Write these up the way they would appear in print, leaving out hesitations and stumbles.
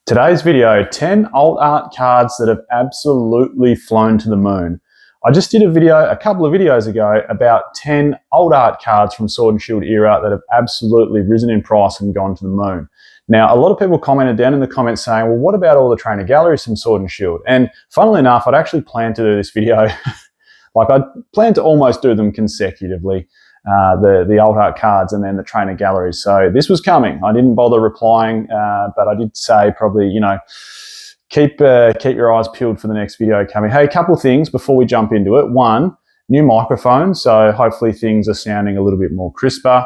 Today's video, 10 alt art cards that have absolutely flown to the moon. I just did a video a couple of videos ago about 10 alt art cards from Sword and Shield era that have absolutely risen in price and gone to the moon. Now, a lot of people commented down in the comments saying, well, what about all the trainer galleries from Sword and Shield? And funnily enough, I'd actually planned to do this video, I'd planned to almost do them consecutively. The alt art cards and then the trainer galleries. So this was coming. I didn't bother replying, but I did say probably, keep your eyes peeled for the next video coming. Hey, a couple of things before we jump into it. One, new microphone. So hopefully things are sounding a little bit more crisper.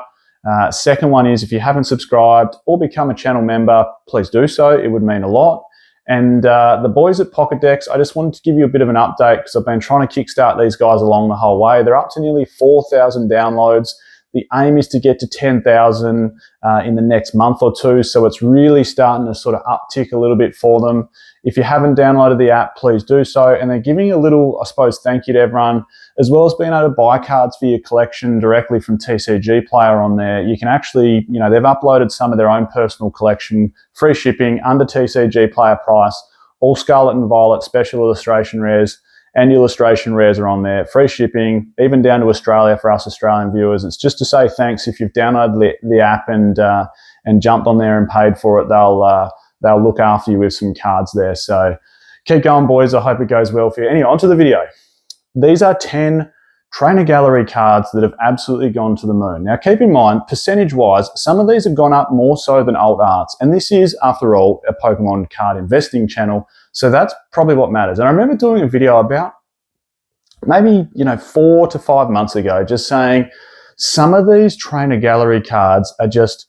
Second one is if you haven't subscribed or become a channel member, please do so. It would mean a lot. And the boys at Pocket Decks, I just wanted to give you a bit of an update because I've been trying to kickstart these guys along the whole way. They're up to nearly 4,000 downloads. The aim is to get to 10,000 in the next month or two. So it's really starting to sort of uptick a little bit for them. If you haven't downloaded the app, please do so. And they're giving a little, I suppose, thank you to everyone, as well as being able to buy cards for your collection directly from TCG Player on there. You can actually, they've uploaded some of their own personal collection, free shipping, under TCG Player price. All Scarlet and Violet special illustration rares and illustration rares are on there. Free shipping, even down to Australia for us Australian viewers. It's just to say thanks. If you've downloaded the app and jumped on there and paid for it, they'll look after you with some cards there. So keep going, boys. I hope it goes well for you. Anyway, onto the video. These are 10 trainer gallery cards that have absolutely gone to the moon. Now, keep in mind, percentage-wise, some of these have gone up more so than alt arts. And this is, after all, a Pokemon card investing channel. So that's probably what matters. And I remember doing a video about maybe, 4 to 5 months ago, just saying some of these trainer gallery cards are just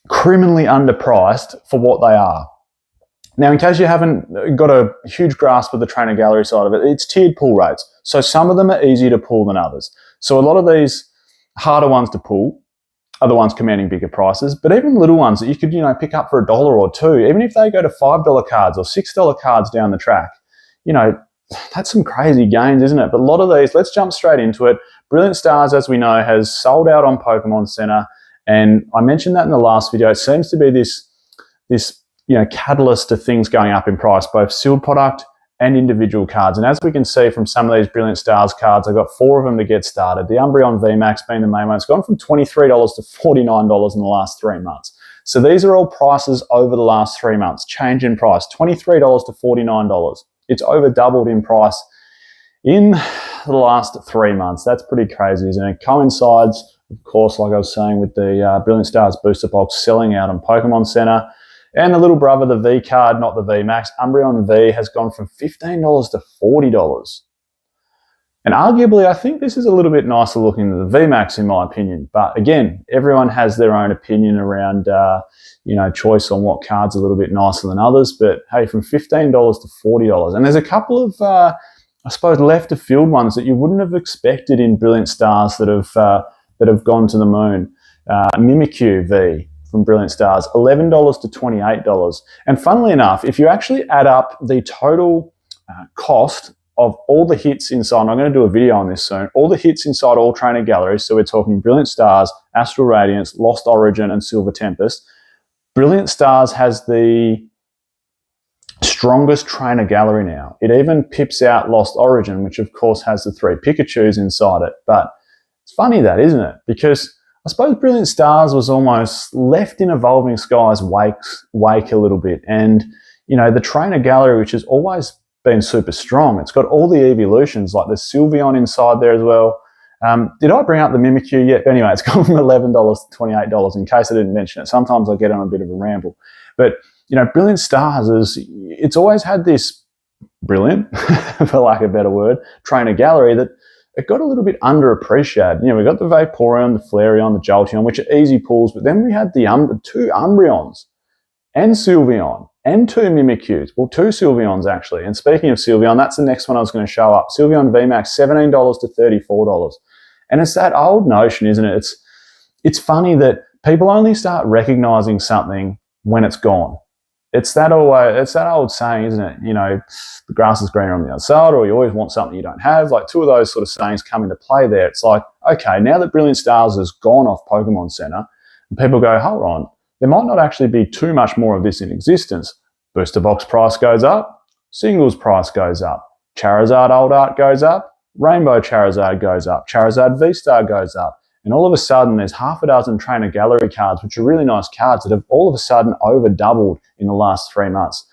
criminally underpriced for what they are. Now, in case you haven't got a huge grasp of the trainer gallery side of it, it's tiered pull rates. So some of them are easier to pull than others. So a lot of these harder ones to pull are the ones commanding bigger prices, but even little ones that you could, pick up for $1 or $2, even if they go to $5 cards or $6 cards down the track, that's some crazy gains, isn't it? But a lot of these, let's jump straight into it. Brilliant Stars, as we know, has sold out on Pokemon Center. And I mentioned that in the last video. It seems to be this catalyst to things going up in price, both sealed product and individual cards. And as we can see from some of these Brilliant Stars cards, I've got 4 of them to get started. The Umbreon VMAX being the main one. It's gone from $23 to $49 in the last 3 months. So these are all prices over the last 3 months. Change in price, $23 to $49. It's over doubled in price in the last 3 months. That's pretty crazy, isn't it? It coincides, of course, like I was saying, with the Brilliant Stars booster box selling out on Pokemon Center. And the little brother, the V card, not the VMAX, Umbreon V, has gone from $15 to $40. And arguably, I think this is a little bit nicer looking than the VMAX in my opinion. But again, everyone has their own opinion around, choice on what card's a little bit nicer than others. But hey, from $15 to $40. And there's a couple of, left of field ones that you wouldn't have expected in Brilliant Stars that have gone to the moon. Mimikyu V from Brilliant Stars, $11 to $28. And funnily enough, if you actually add up the total cost of all the hits inside, and I'm going to do a video on this soon, all the hits inside all trainer galleries, so we're talking Brilliant Stars, Astral Radiance, Lost Origin, and Silver Tempest. Brilliant Stars has the strongest trainer gallery now. It even pips out Lost Origin, which of course has the 3 Pikachus inside it. But it's funny that, isn't it? Because I suppose Brilliant Stars was almost left in Evolving Skies' wake a little bit. And, the trainer gallery, which has always been super strong, it's got all the evolutions, like the Sylveon inside there as well. Did I bring up the Mimikyu yet? But anyway, it's gone from $11 to $28 in case I didn't mention it. Sometimes I get on a bit of a ramble. But, Brilliant Stars it's always had this brilliant, for lack of a better word, trainer gallery that it got a little bit underappreciated. We got the Vaporeon, the Flareon, the Jolteon, which are easy pulls, but then we had the 2 Umbreons and Sylveon and 2 Mimikyus. Well, 2 Sylveons actually. And speaking of Sylveon, that's the next one I was going to show up. Sylveon VMAX, $17 to $34. And it's that old notion, isn't it? It's funny that people only start recognizing something when it's gone. It's that old saying, isn't it? The grass is greener on the other side, or you always want something you don't have. Like 2 of those sort of sayings come into play there. It's like, okay, now that Brilliant Stars has gone off Pokemon Center, and people go, hold on, there might not actually be too much more of this in existence. Booster box price goes up, singles price goes up, Charizard Old Art goes up, Rainbow Charizard goes up, Charizard V-Star goes up, and all of a sudden there's half a dozen trainer gallery cards, which are really nice cards, that have all of a sudden over doubled in the last 3 months.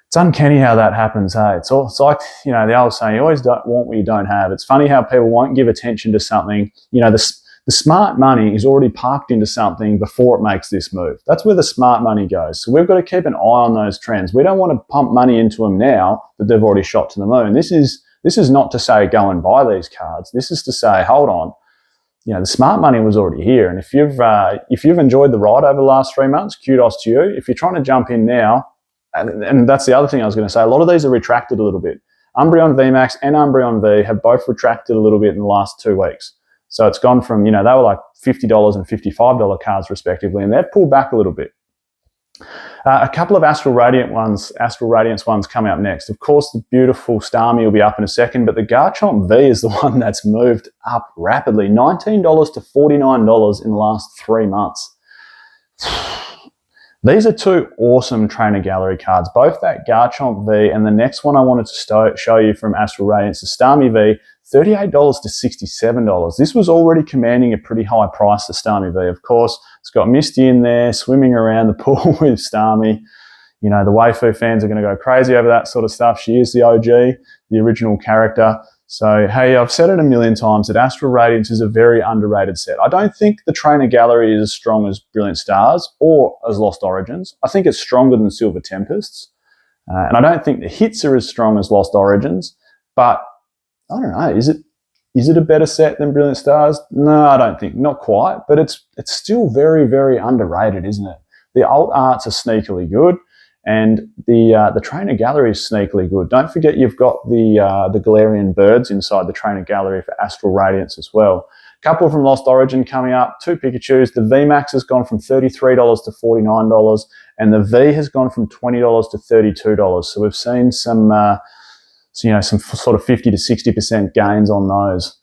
It's uncanny how that happens, hey? It's like, you know, the old saying, you always don't want what you don't have. It's funny how people won't give attention to something. You know, the smart money is already parked into something before it makes this move. That's where the smart money goes. So we've got to keep an eye on those trends. We don't want to pump money into them now that they've already shot to the moon. This is not to say go and buy these cards. This is to say, hold on, you know, the smart money was already here. And if you've enjoyed the ride over the last 3 months, kudos to you. If you're trying to jump in now, and that's the other thing I was going to say, a lot of these are retracted a little bit. Umbreon VMAX and Umbreon V have both retracted a little bit in the last 2 weeks. So it's gone from, you know, they were like $50 and $55 cards respectively, and they've pulled back a little bit. A couple of Astral Radiance ones come out next. Of course, the beautiful Starmie will be up in a second, but the Garchomp V is the one that's moved up rapidly. $19 to $49 in the last 3 months. These are 2 awesome trainer gallery cards, both that Garchomp V and the next one I wanted to show you from Astral Radiance, the Starmie V, $38 to $67. This was already commanding a pretty high price, the Starmie V. Of course, it's got Misty in there, swimming around the pool with Starmie. You know, the Waifu fans are going to go crazy over that sort of stuff. She is the OG, the original character. So, hey, I've said it a million times that Astral Radiance is a very underrated set. I don't think the trainer gallery is as strong as Brilliant Stars or as Lost Origins. I think it's stronger than Silver Tempests. And I don't think the hits are as strong as Lost Origins. But, I don't know, is it a better set than Brilliant Stars? No, I don't think. Not quite. But it's still very, very underrated, isn't it? The alt arts are sneakily good. And the trainer gallery is sneakily good. Don't forget you've got the Galarian birds inside the trainer gallery for Astral Radiance as well. A couple from Lost Origin coming up, 2 Pikachus. The VMAX has gone from $33 to $49, and the V has gone from $20 to $32. So we've seen some sort of 50 to 60% gains on those.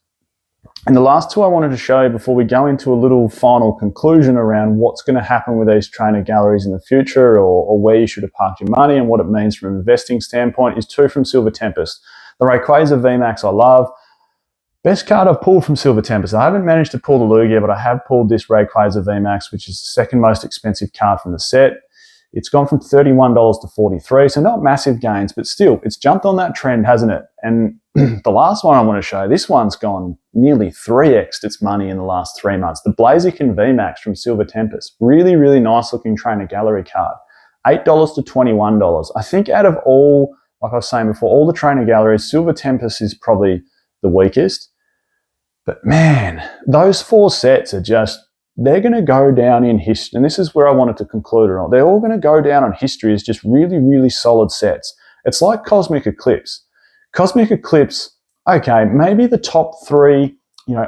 And the last 2 I wanted to show you before we go into a little final conclusion around what's going to happen with these trainer galleries in the future, or where you should have parked your money and what it means from an investing standpoint, is 2 from Silver Tempest. The Rayquaza VMAX I love. Best card I've pulled from Silver Tempest. I haven't managed to pull the Lugia, but I have pulled this Rayquaza VMAX, which is the second most expensive card from the set. It's gone from $31 to $43, so not massive gains, but still, it's jumped on that trend, hasn't it? And the last one I want to show, this one's gone nearly 3x its money in the last 3 months. The Blaziken VMAX from Silver Tempest. Really, really nice looking trainer gallery card. $8 to $21. I think out of all, like I was saying before, all the trainer galleries, Silver Tempest is probably the weakest. But man, those 4 sets are just, they're going to go down in history. And this is where I wanted to conclude it on. They're all going to go down on history as just really, really solid sets. It's like Cosmic Eclipse. Cosmic Eclipse, okay, maybe the top 3,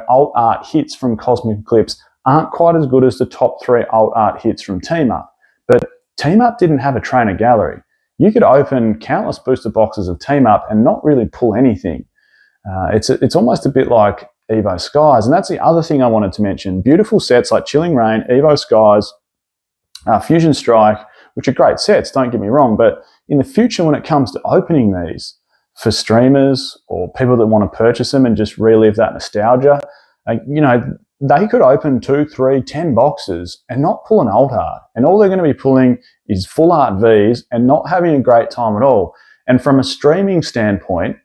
alt art hits from Cosmic Eclipse aren't quite as good as the top 3 alt art hits from Team Up. But Team Up didn't have a trainer gallery. You could open countless booster boxes of Team Up and not really pull anything. It's almost a bit like Evo Skies, and that's the other thing I wanted to mention. Beautiful sets like Chilling Reign, Evo Skies, Fusion Strike, which are great sets, don't get me wrong, but in the future when it comes to opening these for streamers or people that want to purchase them and just relive that nostalgia, they could open 2, 3, 10 boxes and not pull an alt art, and all they're going to be pulling is full art Vs and not having a great time at all. And from a streaming standpoint,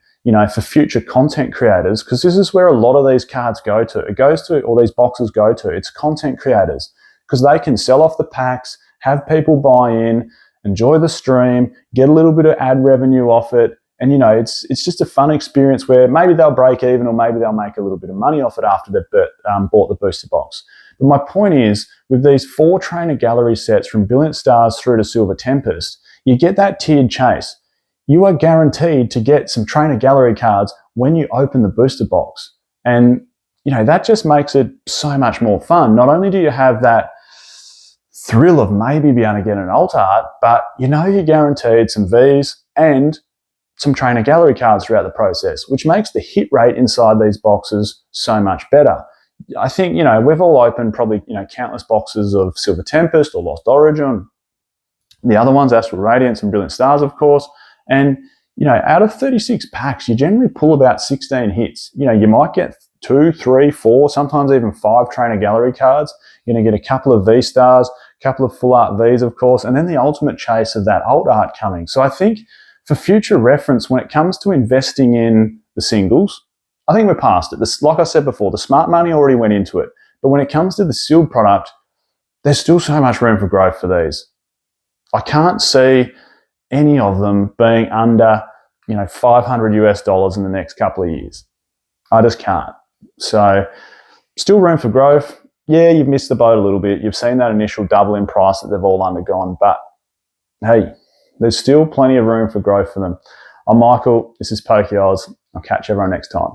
for future content creators, because this is where a lot of these cards go to. It goes to, or these boxes go to, it's content creators, because they can sell off the packs, have people buy in, enjoy the stream, get a little bit of ad revenue off it, and it's just a fun experience where maybe they'll break even or maybe they'll make a little bit of money off it after they've bought the booster box. But my point is, with these 4 trainer gallery sets from Brilliant Stars through to Silver Tempest, you get that tiered chase. You are guaranteed to get some trainer gallery cards when you open the booster box. And, that just makes it so much more fun. Not only do you have that thrill of maybe being able to get an alt art, but you're guaranteed some Vs and some trainer gallery cards throughout the process, which makes the hit rate inside these boxes so much better. I think, you know, we've all opened probably, you know, countless boxes of Silver Tempest or Lost Origin. The other ones, Astral Radiance and Brilliant Stars, of course. And, you know, out of 36 packs, you generally pull about 16 hits. You know, you might get 2, 3, 4, sometimes even 5 Trainer Gallery cards. You're going to get a couple of V-Stars, a couple of Full Art Vs, of course, and then the ultimate chase of that alt art coming. So I think for future reference, when it comes to investing in the singles, I think we're past it. Like I said before, the smart money already went into it. But when it comes to the sealed product, there's still so much room for growth for these. I can't see any of them being under, you know, $500 in the next couple of years. I just can't. So still room for growth. Yeah, you've missed the boat a little bit. You've seen that initial double in price that they've all undergone. But hey, there's still plenty of room for growth for them. I'm Michael. This is PokeOz. I'll catch everyone next time.